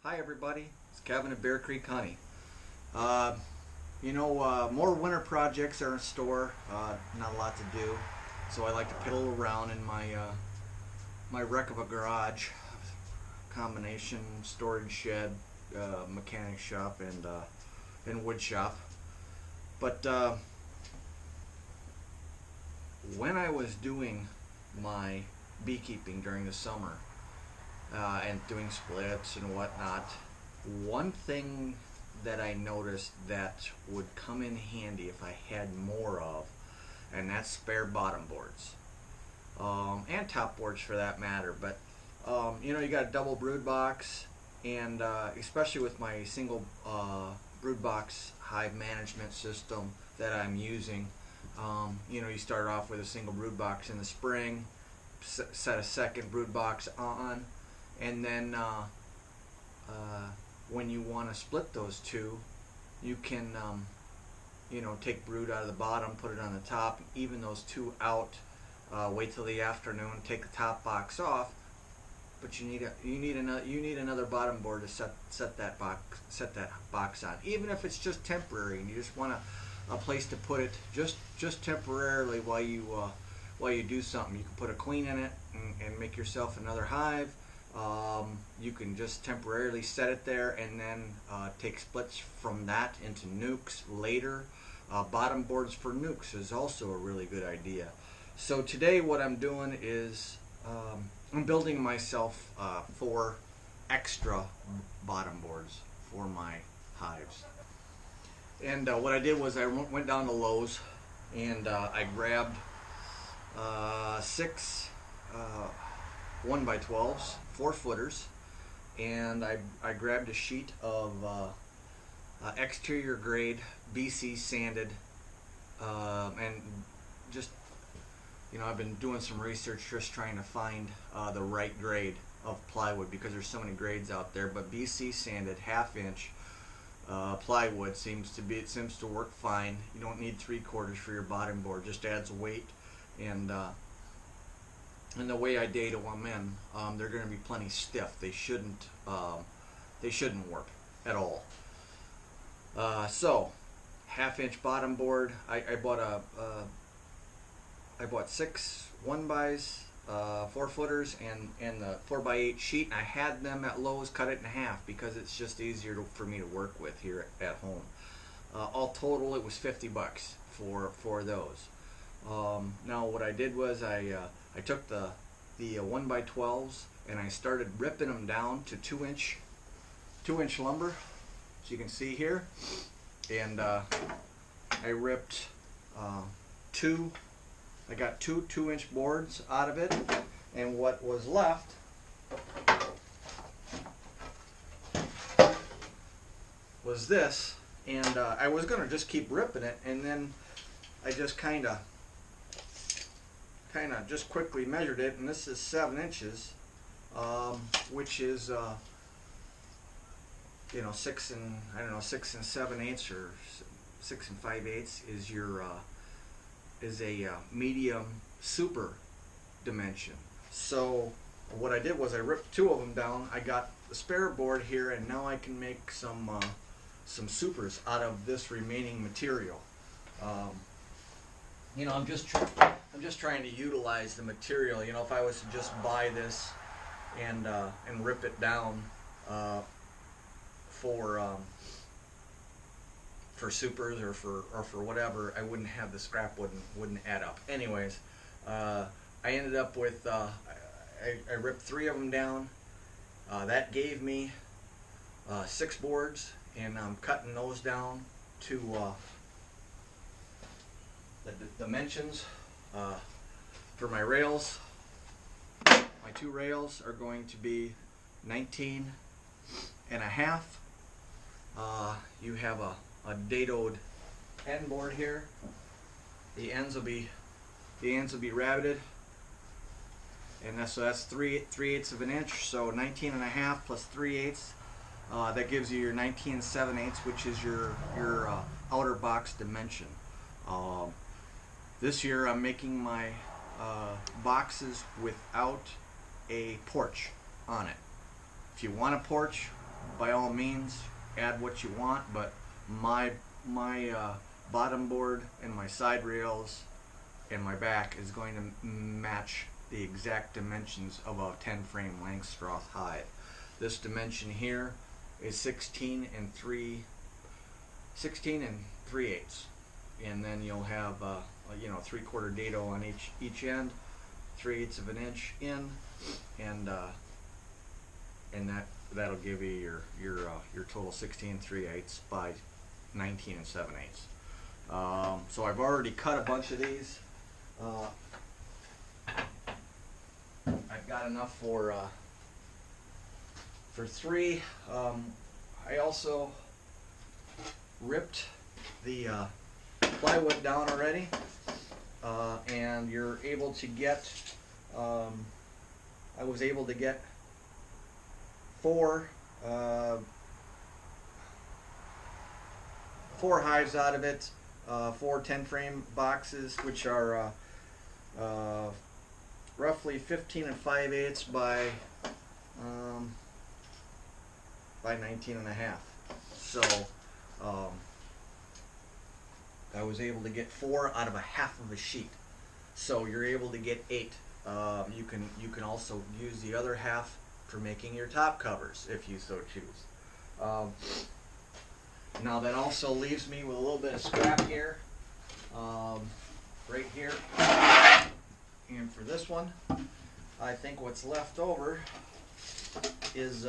Hi everybody, it's Kevin at Bear Creek Honey. More winter projects are in store. Not a lot to do, so I like to piddle around in my wreck of a garage, combination storage shed, mechanic shop, and wood shop. But when I was doing my beekeeping during the summer, and doing splits and whatnot, one thing that I noticed that would come in handy if I had more of, and that's spare bottom boards, and top boards for that matter. But you got a double brood box, and especially with my single brood box hive management system that I'm using, you start off with a single brood box in the spring, set a second brood box on, and then when you want to split those two, you can take brood out of the bottom, put it on the top, even those two out, wait till the afternoon, take the top box off. But you need another bottom board to set that box on, even if it's just temporary and you just want a place to put it just temporarily while you do something. You can put a queen in it and make yourself another hive. You can just temporarily set it there and then take splits from that into nukes later. Bottom boards for nukes is also a really good idea. So today what I'm doing is I'm building myself 4 extra bottom boards for my hives. And what I did was I went down to Lowe's and I grabbed 6 1x12s, 4-footers, and I grabbed a sheet of exterior grade BC sanded, and just I've been doing some research just trying to find the right grade of plywood because there's so many grades out there. But BC sanded 1/2-inch plywood seems to work fine. You don't need 3/4 for your bottom board; just adds weight. And the way I data them in, they're going to be plenty stiff. They shouldn't work at all. So 1/2-inch bottom board. I bought 6 1x 4-footers and the 4x8 sheet. And I had them at Lowe's cut it in half because it's just easier for me to work with here at home. All total, it was $50 for those. Now what I did was I took the 1x12s and I started ripping them down to 2-inch lumber, as you can see here, and I ripped I got two 2-inch boards out of it, and what was left was this. And I was gonna just keep ripping it, and then I just kind of just quickly measured it, and this is 7 inches, which is 6 and 7/8 or 6 and 5/8 is your is a medium super dimension. So what I did was I ripped 2 of them down. I got the spare board here, and now I can make some supers out of this remaining material. I'm just trying to utilize the material. If I was to just buy this and rip it down for supers or for whatever, I wouldn't have the scrap wouldn't add up. Anyways, I ended up with I ripped 3 of them down. That gave me 6 boards, and I'm cutting those down to the dimensions for my rails. My 2 rails are going to be 19 and a half. You have a dadoed end board here. The ends will be rabbeted, and that's 3/8 of an inch. So 19 and a half plus 3/8. That gives you your 19 7/8, which is your outer box dimension. This year I'm making my boxes without a porch on it. If you want a porch, by all means add what you want, but my bottom board and my side rails and my back is going to match the exact dimensions of a 10 frame langstroth hive. This dimension here is 16 and 3/8, and then you'll have you know, 3/4 dado on each end, 3/8 of an inch in, and that'll give you your total 16 3/8 by 19 7/8. So I've already cut a bunch of these. I've got enough for 3. I also ripped the plywood down already, and you're able to get, I was able to get 4 hives out of it, 4 10 frame boxes, which are roughly 15 5/8 by 19 1/2. So I was able to get 4 out of a half of a sheet. So you're able to get 8. You can also use the other half for making your top covers if you so choose. Now that also leaves me with a little bit of scrap here, right here. And for this one, I think what's left over is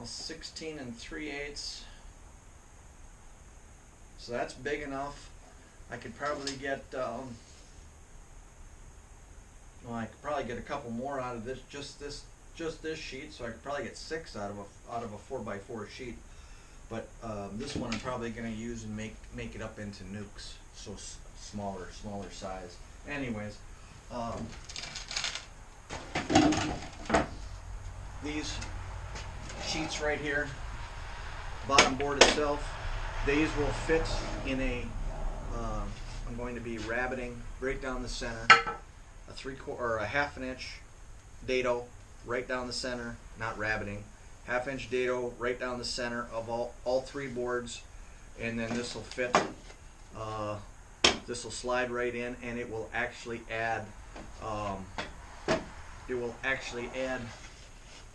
16 3/8. So that's big enough. I could probably get well, I could probably get a couple more out of this, just this sheet. So I could probably get 6 out of a 4x4 sheet. But this one I'm probably going to use and make it up into nukes, so smaller size. Anyways, these sheets right here, bottom board itself, these will fit in a, I'm going to be rabbiting right down the center, a 3/4 or a 1/2 inch dado right down the center, not rabbiting, 1/2 inch dado right down the center of all 3 boards, and then this will fit, this will slide right in, and it will actually add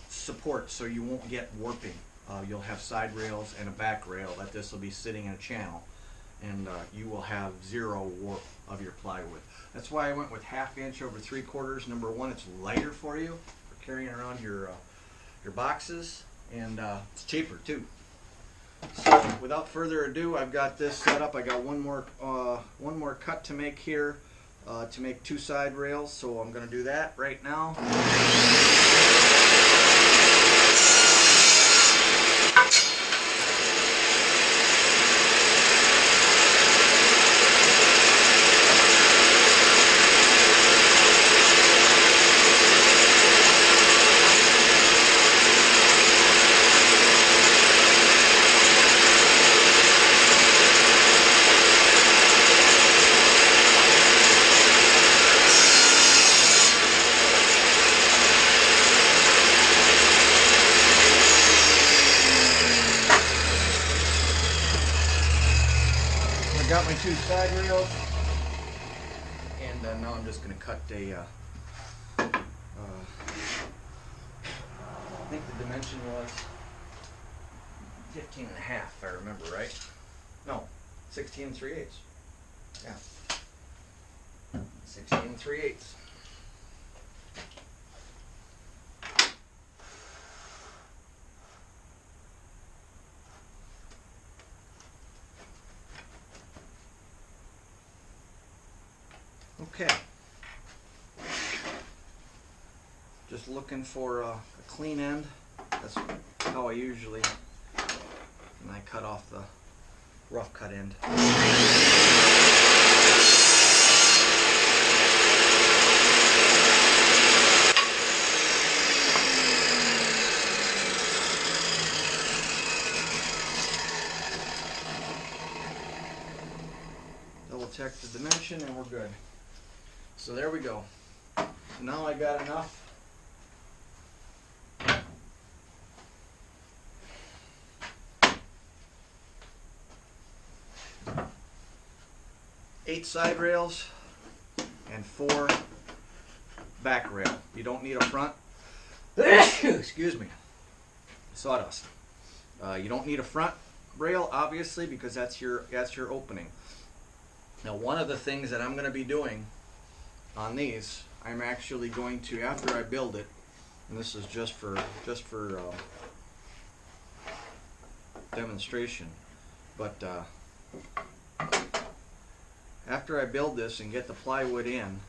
support, so you won't get warping. You'll have side rails and a back rail that this will be sitting in a channel, and you will have 0 warp of your plywood. That's why I went with 1/2 inch over 3/4. Number one, it's lighter for you for carrying around your boxes, and it's cheaper too. So without further ado, I've got this set up. I got one more cut to make here to make 2 side rails, so I'm going to do that right now. Got my 2 side rails, and now I'm just going to cut a, I think the dimension was 15 1/2, if I remember right. No, 16 3/8. Yeah, 16 3/8. Okay, just looking for a clean end. That's how I usually, and I cut off the rough cut end. Double check the dimension and we're good. So there we go. Now I got enough 8 side rails and 4 back rail. You don't need a front. Excuse me. Sawdust. You don't need a front rail, obviously, because that's your opening. Now, one of the things that I'm going to be doing on these, I'm actually going to, after I build it, and this is just for demonstration, but after I build this and get the plywood in,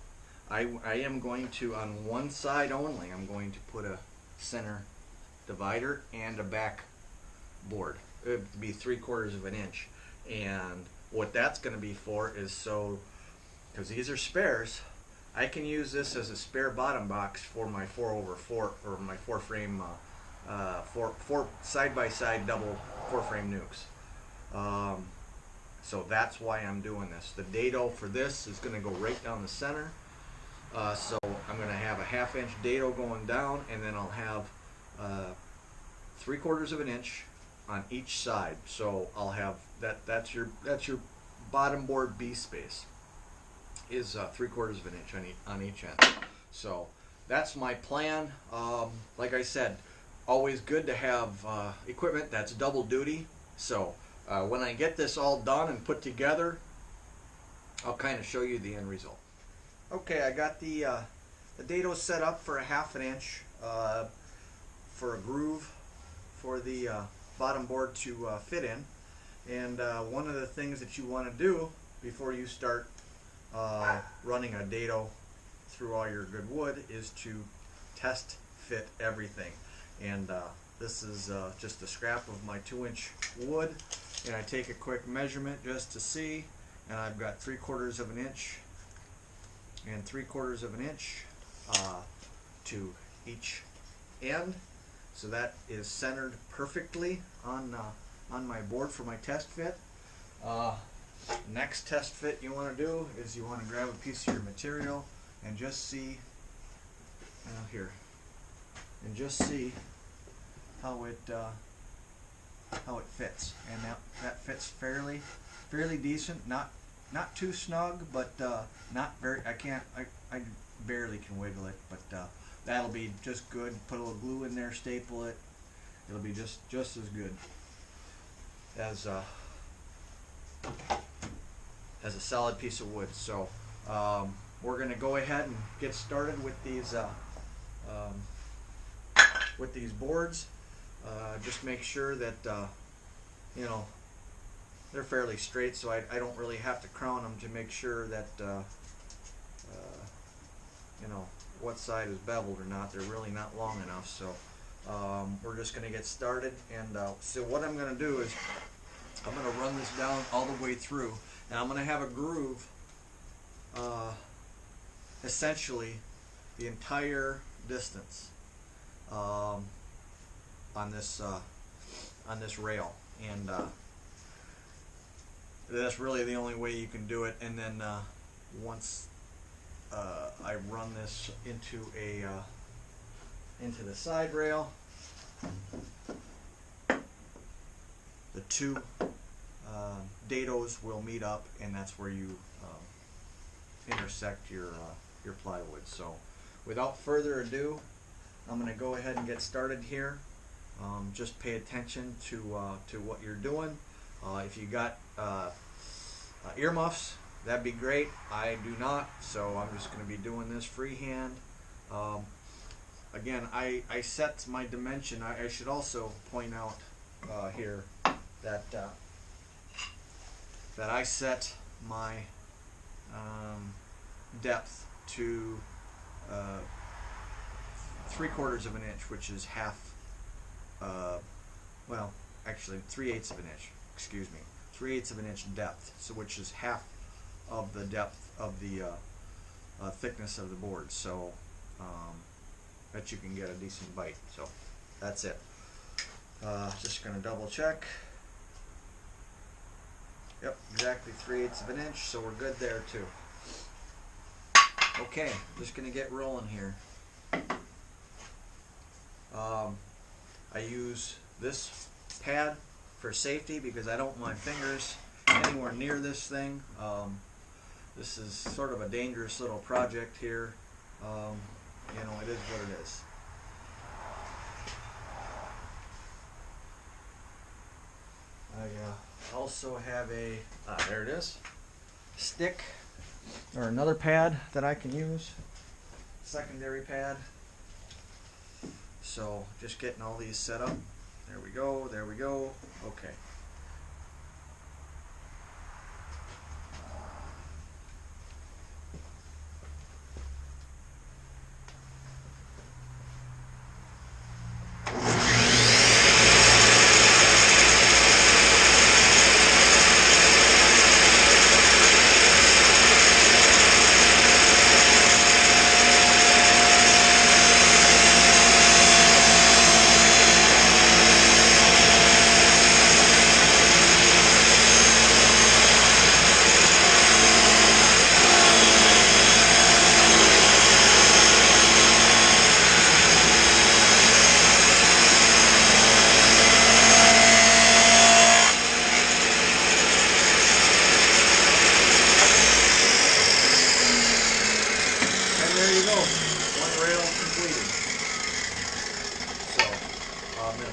I am going to, on one side only, I'm going to put a center divider and a back board. It would be 3/4 of an inch. And what that's going to be for is so, because these are spares, I can use this as a spare bottom box for my 4x4 or my 4-frame, 4 side-by-side double 4-frame nukes. So that's why I'm doing this. The dado for this is going to go right down the center. So I'm going to have a 1/2 inch dado going down, and then I'll have 3/4 of an inch on each side. So I'll have that's your bottom board B space is 3/4 of an inch on each end. So that's my plan. Like I said, always good to have equipment that's double duty. So when I get this all done and put together, I'll kind of show you the end result. Okay, I got the dado set up for a 1/2 inch for a groove for the bottom board to fit in. And one of the things that you want to do before you start running a dado through all your good wood is to test fit everything. And this is just a scrap of my 2-inch wood, and I take a quick measurement just to see, and I've got 3/4 of an inch and 3/4 of an inch to each end. So that is centered perfectly on my board for my test fit. Next test fit you want to do is you want to grab a piece of your material and just see here, and just see how it fits. And that fits fairly decent. Not too snug, but not very. I barely can wiggle it, but that'll be just good. Put a little glue in there, staple it. It'll be just as good as a solid piece of wood. So we're going to go ahead and get started with these boards. Just make sure that you know, they're fairly straight, so I don't really have to crown them to make sure that you know, what side is beveled or not. They're really not long enough. So we're just going to get started. And so what I'm going to do is I'm going to run this down all the way through, and I'm going to have a groove essentially the entire distance on this rail. And that's really the only way you can do it. And then once I run this into the side rail, the two dados will meet up, and that's where you intersect your plywood. So without further ado, I'm going to go ahead and get started here. Just pay attention to what you're doing. If you got earmuffs, that'd be great. I do not, so I'm just going to be doing this freehand. Again, I set my dimension. I should also point out here that I set my depth to 3/4 of an inch, which is half. Well, actually 3/8 of an inch. Excuse me, 3/8 of an inch depth. So which is half of the depth of the thickness of the board. So that you can get a decent bite. So that's it. Just going to double check. Yep, exactly 3/8 of an inch, so we're good there too. Okay, just going to get rolling here. I use this pad for safety because I don't want my fingers anywhere near this thing. This is sort of a dangerous little project here. You know, it is what it is. I also have a, there it is, stick, or another pad that I can use, secondary pad. So just getting all these set up. There we go, there we go. Okay.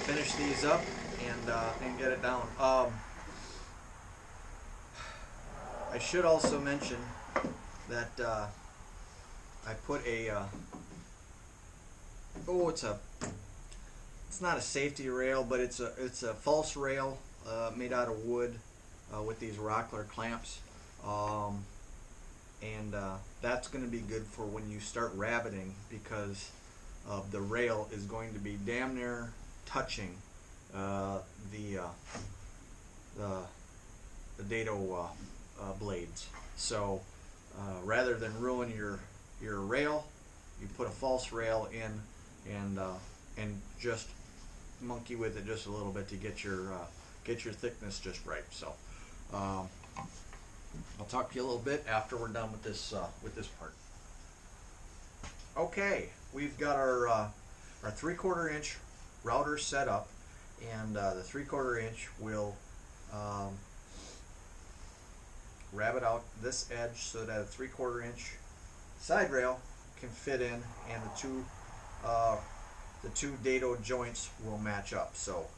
Finish these up and get it down. I should also mention that I put a it's not a safety rail, but it's a false rail made out of wood with these rockler clamps, and that's going to be good for when you start rabbiting, because the rail is going to be damn near touching the dado blades. So rather than ruin your rail, you put a false rail in and just monkey with it just a little bit to get your thickness just right. So I'll talk to you a little bit after we're done with this part. Okay, we've got our 3/4 inch router set up, and the 3/4 inch will rabbit out this edge so that a 3/4 inch side rail can fit in, and the two dado joints will match up. So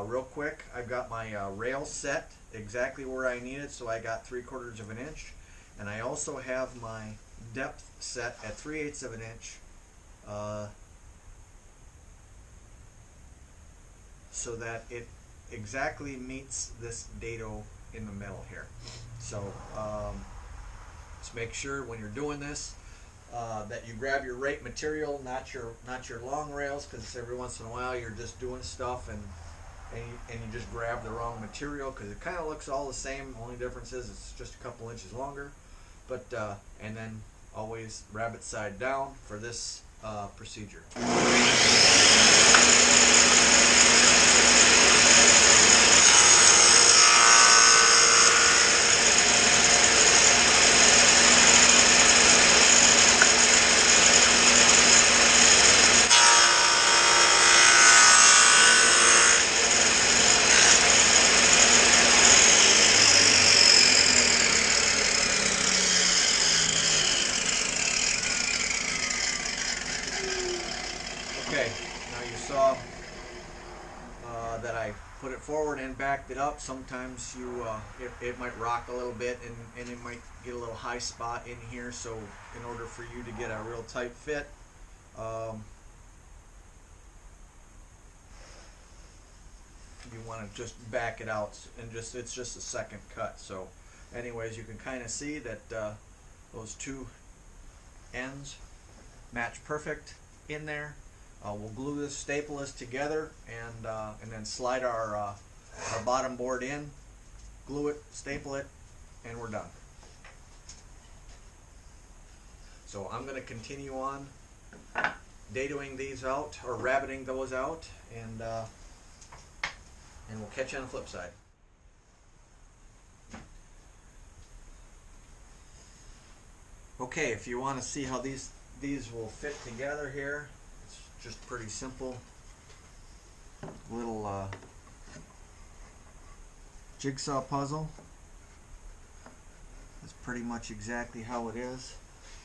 real quick, I've got my rail set exactly where I need it, so I got 3/4 of an inch, and I also have my depth set at 3/8 of an inch, so that it exactly meets this dado in the middle here. So just make sure when you're doing this that you grab your right material, not your long rails, because every once in a while you're just doing stuff and you just grab the wrong material, because it kind of looks all the same. Only difference is it's just a couple inches longer. But and then always rabbit side down for this procedure. Okay, now you saw that I put it forward and backed it up. Sometimes it might rock a little bit, and it might get a little high spot in here. So in order for you to get a real tight fit, you want to just back it out, and it's just a second cut. So anyways, you can kind of see that those two ends match perfect in there. We'll glue this, staple this together, and then slide our bottom board in, glue it, staple it, and we're done. So I'm going to continue on dadoing these out, or rabbiting those out, and we'll catch you on the flip side. Okay, if you want to see how these will fit together here, it's just pretty simple. Little jigsaw puzzle. It's pretty much exactly how it is.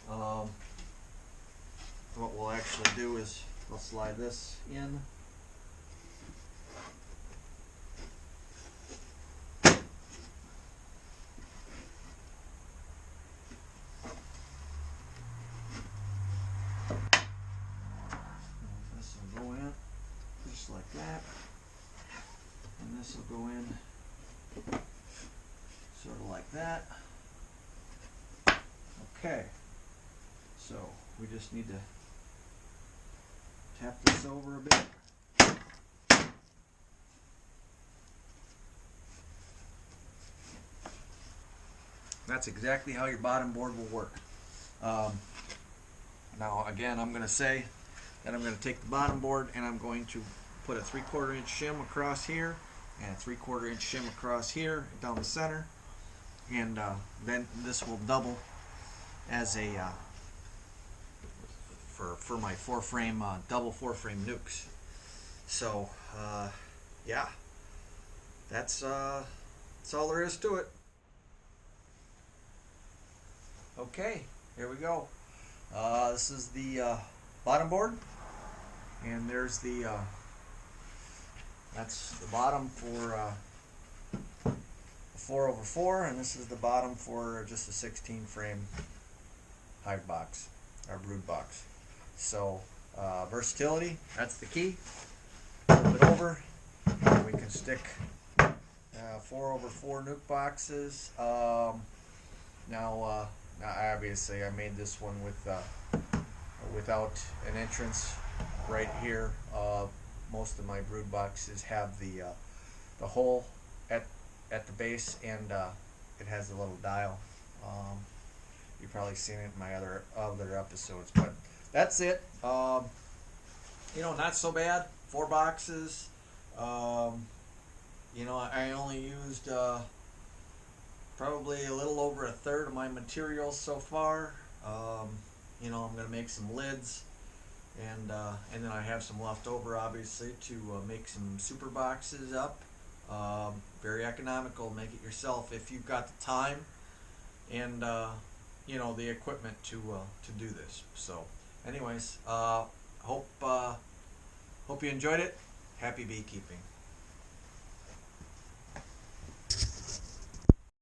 What we'll actually do is we'll slide this in. This will go in just like that, and this will go in sort of like that. Okay, so we just need to tap this over a bit. That's exactly how your bottom board will work. Now again, I'm going to say that I'm going to take the bottom board and I'm going to put a 3/4 inch shim across here and a 3/4 inch shim across here down the center, and then this will double as a for my double 4-frame nukes. So yeah, that's all there is to it. Okay, here we go. This is the bottom board, and there's the that's the bottom for a 4/4, and this is the bottom for just a 16-frame hive box, our brood box. So versatility, that's the key. Flip it over, and we can stick 4/4 nuke boxes. Now obviously I made this one without an entrance right here. Most of my brood boxes have the hole at the base, and it has a little dial. You've probably seen it in my other episodes, but that's it. Not so bad. 4 boxes. I only used probably a little over 1/3 of my materials so far. I'm going to make some lids, and then I have some left over, obviously, to make some super boxes up. Very economical. Make it yourself if you've got the time and the equipment to do this. So, anyways, hope you enjoyed it. Happy beekeeping.